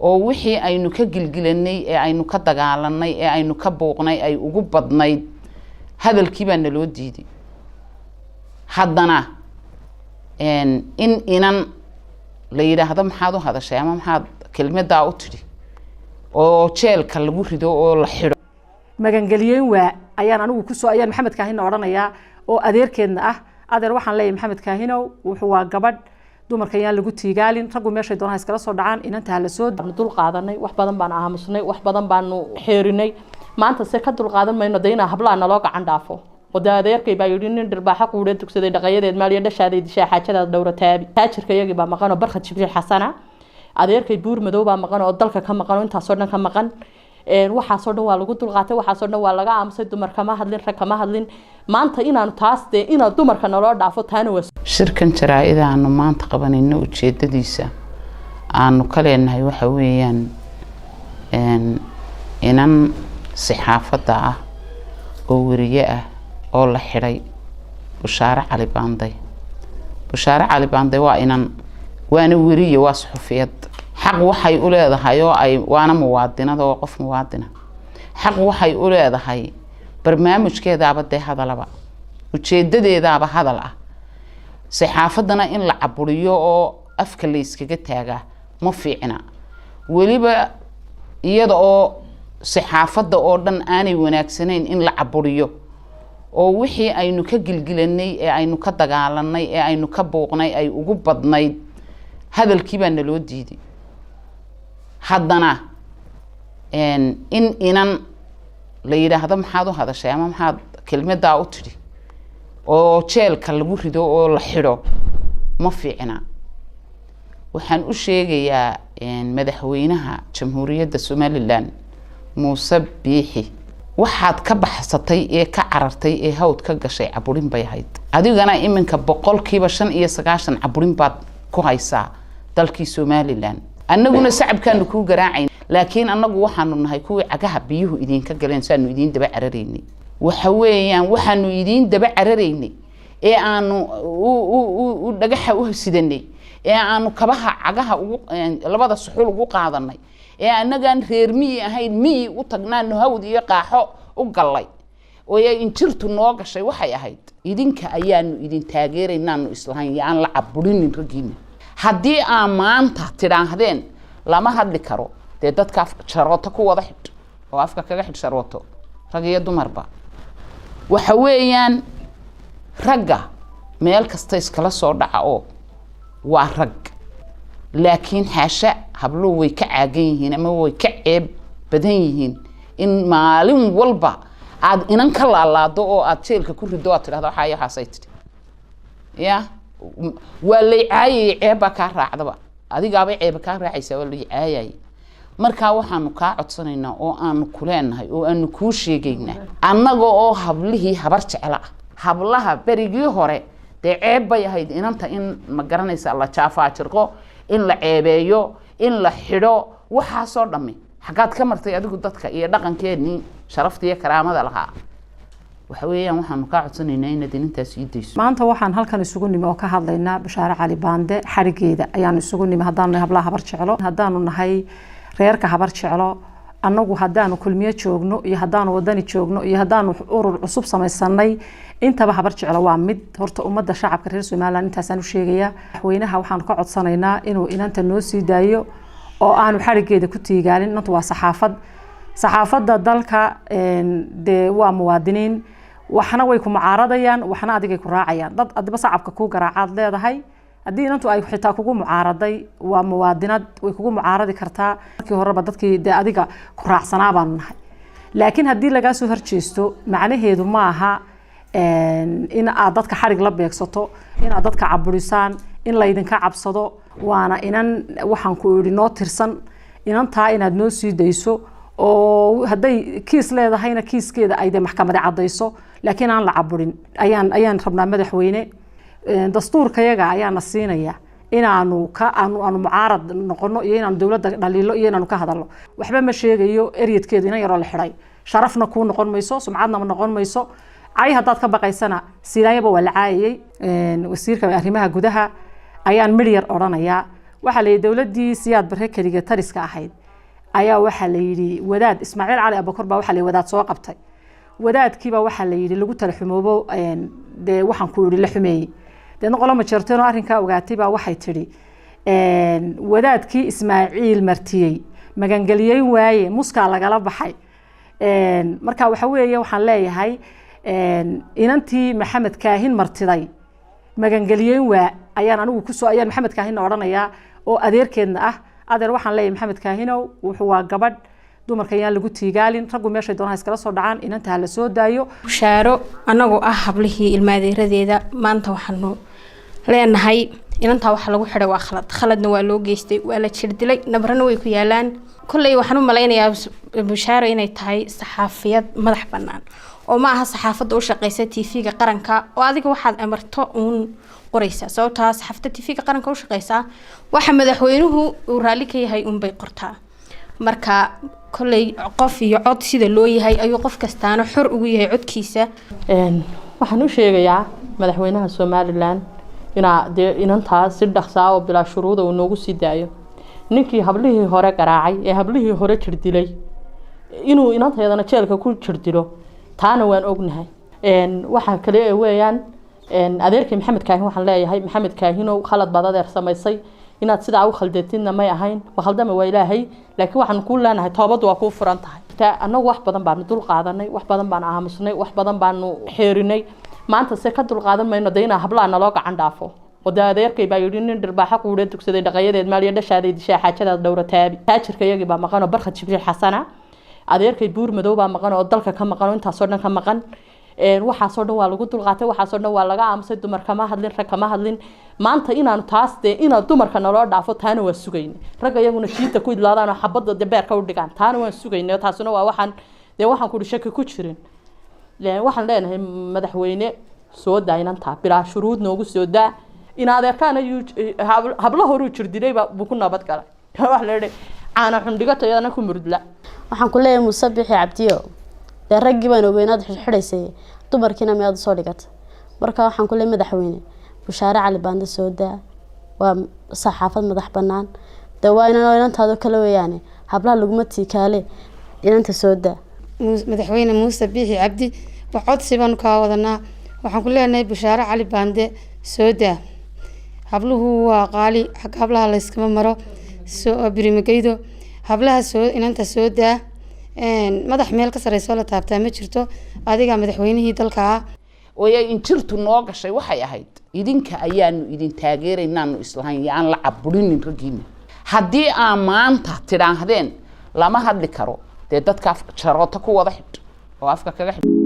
oo wixii aynu ka gilgilanay ee aynu ka dagaalanay ee aynu ka booqnay ay ugu badnayd hadalkii baa naloo diiday haddana inan la yiraahdo maxaad u hadashay ama maxaad kelmadda u tiri oo jeelka lagu rido oo la xiro magangeliyeen waa ayaan anigu ku soo ayaan maxamed kaahin oranayaa oo adeerkeedna ah adeer waxaan leeyahay maxamed kaahinow wuxuu waa gabadh dumarka ayaan lagu tiigaalin raggu meeshay doonaan iskala soo dhacaan inanta la soo dul qaadanay wax badan baan aamusnay wax badan baan xeerinay maanta se ka dul qaadan mayno deena hablaha naloo gacan dhaafo wada adeerkay baa yiri nin dhirbaaxa quudheed dugsaday dhaqayadeed maaliya dhashaaday dishaa xaajada dhowrataabi taajirka iyagii baa maqan oo barkad jibriil xasana adeerkay buur madow baa maqan oo dalka ka maqan oo intaas oo dhan ka maqan waxa soo dhan waa lagu dul qaatay waxa soo dhan waa laga aamusay dumarka ma hadlin rag kama hadlin maanta inaan taas ina dumarka naloo dhaafo taana waa shirkan jaraa'ida aanu maanta qabanayno ujeedadiisa aanu ka leenahay waxa weeyaan inan saxaafada ah oo wariye ah oo la xiray Bushaare Cali Baanday waa inan waana wariye waa suxufiyad xaq waxay u leedahay oo ay waana muwaadinad oo qof muwaadina xaq waxay u leedahay barnaamijkeeda abadee hadalaba ujeedadeedaaba hadal ah saxaafadana in la caburiyo oo afka la iskaga taaga ma fiicna waliba iyada oo saxaafada oo dhan aanay wanaagsanayn in la caburiyo oo wixii aynu ka gilgilanay ee aynu ka dagaalanay ee aynu ka booqnay ay ugu badnayd hadalkii baa naloo diiday haddana inan la yiraahdo maxaad u hadashay ama maxaad kelmadda u tiri oo jeelka lagu rido oo la xiro ma fiicna waxaan u sheegayaa madaxweynaha jamhuuriyadda Somaliland Muuse Biixi waxaad ka baxsatay ee ka carartay ee hawd ka gashay caburin bay ahayd adigana iminka 95% caburin baad ku haysaa dalkii Somaliland annaguna shacabkaanu ku garaacayn laakiin annagu waxaanu nahay kuwii cagaha biyuhu idinka galeen saanu idin daba carareynay waxa weeyaan waxaanu idin daba carareynay ee aanu u dhagaxa u sidanay ee aanu kabaha cagaha ugu labada suxul ugu qaadanay ee annagaan reer miyi ahayn miyi u tagnaano hawd iyo qaaxo u galay oo ay injirtu noo gashay waxay ahayd idinka ayaanu idin taageeraynaanu islahayn yaan la caburinin ragiina haddii aan maanta tidhaahdeen lama hadli karo dee dadka sharooto ku wada xidh oo afka kaga xidh sharooto rag iyo dumarba waxa weeyaan ragga meel kasta iskala soo dhaca oo waa rag laakiin xaasha hablo way ka caagan yihiin ama way ka ceeb badan yihiin in maalin walba aad inan ka laalaado oo aad jeelka ku rido aad tidhaahdo waxa ay xaasay tiri ya wala caayay ceeba ka raacdaba adiga bay ceeba ka raacaysa wala caayay marka waxaanu ka codsanaynaa oo aanu ku leenahay oo aanu ku sheegaynaa annaga oo hablihii habar jecel ah hablaha berigii hore dee ceeb bay ahayd inanta in ma garanaysa la jaafa jirqo in la ceebeeyo in la xidho waxa soo dhami xaqaad ka martay adigu dadka iyo dhaqankeedii sharafta iyo karaamada lahaa waxa weeyaan waxaanu ka codsanaynaa in dinintaas idayso maanta waxaan halkan isugu nimi oo ka hadlaynaa Bushaare Cali Baande xarigeeda ayaan isugu nimi hadaan hablaha habar jecelo hadaanu nahay reerka habar jecelo annagu hadaanu kulmiye joogno iyo hadaanu wadani joogno iyo hadaanu urur cusub samaysanay intaba habar jecelo waa mid horta ummadda shacabka reer Soomaaliland intaas aan u sheegaya madaxweynaha waxaan ka codsanaynaa inuu inanta noo sii daayo oo aanu xarigeeda ku tiigaalin inta waa saxaafadda dalka de waa muwaadiniin waxna way ku mucaaradayaan waxna adigay ku raacayaan dad adba shacabka ku garaacaad leedahay haddii inantu ay xitaa kugu mucaaraday waa muwaadinad way kugu mucaaradi kartaa markii horeba dadkii de adiga ku raacsanaa baan nahay laakiin haddii laga soo horjeesto macnaheedu ma aha in aad dadka xarig la beegsato in aad dadka caburisaan in la idinka cabsado waana inan waxaan ku yiri noo tirsan inantaa inaad noo sii dayso oo haday kiis leedahayna kiiskeeda ay maxkamada cadayso laakiin aan la caburin ayaan rabnaa madaxweyne dastuurkayaga ayaana siinaya inaanu mucaarad noqono iyo inaanu dawladda dhaliilo iyo inaanu ka hadalno waxba ma sheegayo eriyadkeedu inaan yaro la xiray sharafna ku noqon mayso sumcadna ma noqon mayso ay hadaad ka baqaysana sidaayaba waa la caayay wasiirka arrimaha gudaha ayaan milyar oranaya waxa la dawladii siyaad barre kaliya tariska ahayd ayaa waxa la yiri wadaad Ismaaciil Cali Abakar baa waxa la wadaad soo qabtay wadaadkiiba waxa la yiri lagu talaxumoobo de waxaan ku yiri la xumeeyay deedna qolama jarteen oo arrinka ogaatay baa waxay tiri wadaadkii Ismaaciil martiyay magangaliyay waaye muska lagala baxay marka waxa weeye waxaan leeyahay inantii Maxamed Kaahin martiday magangaliyay waa ayaan anigu ku soo ayaan Maxamed Kaahin oranaya oo adeerkeedna ah adeer waxaan leeyahay Maxamed Kaahinow wuxuu waa gabadh dumarka ayaan lagu tiigaalin raggu meeshay doonaan iskala soo dhacaan inanta la soo daayo Bushaaro anagu hablihii ilmaadeeradeeda maanta waxaanu leenahay inanta waxa lagu xiray waa khaladna waa loo geystay waa la jirdilay nabarana way ku yaalaan kulay waxaan u malaynayaa Bushaaro inay tahay saxaafiyad madax banaan oo ma aha saxaafadda u shaqeysa TV-ga qaranka oo adiga waxaad amarto qoraysa sababta saxaafadda TV-ga qaranka u shaqeysa waxa madaxweynuhu uu raali ka yahay bay qortaa marka kulay qof iyo cod sida loo yahay ayuu qof kastaana xor ugu yahay codkiisa waxaan u sheegayaa madaxweynaha Soomaaliland inanta si dhaqso ah oo bila shuruud oo noogu sii daayo ninkii hablihii hore garaacay ee hablihii hore jirdilay inuu inanteedana jeelka ku jirdilo taana waan ognahay waxa kale weeyaan adeerkii Maxamed Kaahin waxaan leeyahay Maxamed Kaahinow khalad baad adeer samaysay inaad sidaa u khaldeetidna may ahayn khaldama waa Ilaahay laakiin waxaan ku leenahay toobadu waa ku furan tahay anagu wax badan baan dul qaadanay wax badan baan aamusnay wax badan baan xeerinay maanta se ka dul qaadan mayno deena hablaana loo gacan dhaafo wada adeerkay baa yiri nin dhirbaaxa quureed dugsaday dhaqayadeed maaliya dhashaday dishaa xaajada dowrataabi taajirka yagi baa maqan oo barxad Jibriil Xasana adeerkay buur madow baa maqan oo dalka ka maqan inta soo dhan ka maqan waxa soo dhan waa lagu dul qaatay waxa soo dhan waa laga aamusay dumarka ma hadlin rag kama hadlin maanta inaan taas ina dumarka naloo dhaafo taana waa sugayn rag ayaguna shiita ku idlaadaan oo xabada beerka u dhigaan taana waan sugaynay taasuna waa waxaan ku shaki ku jirin waxaan leenahay madaxweyne soo daayinanta bilaa shuruud noogu soo daa in adeerkaana hablo horu jirdilay buu ku nabad galay wax leeyahay aana xundigatayana ku murdla waxaan ku leeyahay Musabixi Cabdiyo raggi baan weynaad xidhaysay dumarkina meed soo dhigata marka waxaan ku leeyahay madaxweyne Bushaaro Cali Baande soo daa waa saxaafad madax banaan dawaayna inantaado kala weeyaan hablaha lagu matiikaale inanta soo daa madaxweyne Musabixi Cabdi waxaad siban ka wadanaa waxaan ku leenahay Bushaaro Cali Baande soo daa habluhu waa qaali xaq hablaha la iskama maro soo birimagaydo hablaha soo inanta soo daa madax meel ka sareyso la taabtaa ma jirto adiga madaxweynihii dalka oo ay injirtu noo gashay waxay ahayd idinka ayaanu idin taageeraynaa islahan yaan la caburinin ragiina haddii aan maanta tidhaahdeen lama hadli karo dadka jaroota ku wada xidh oo afka kaga xidh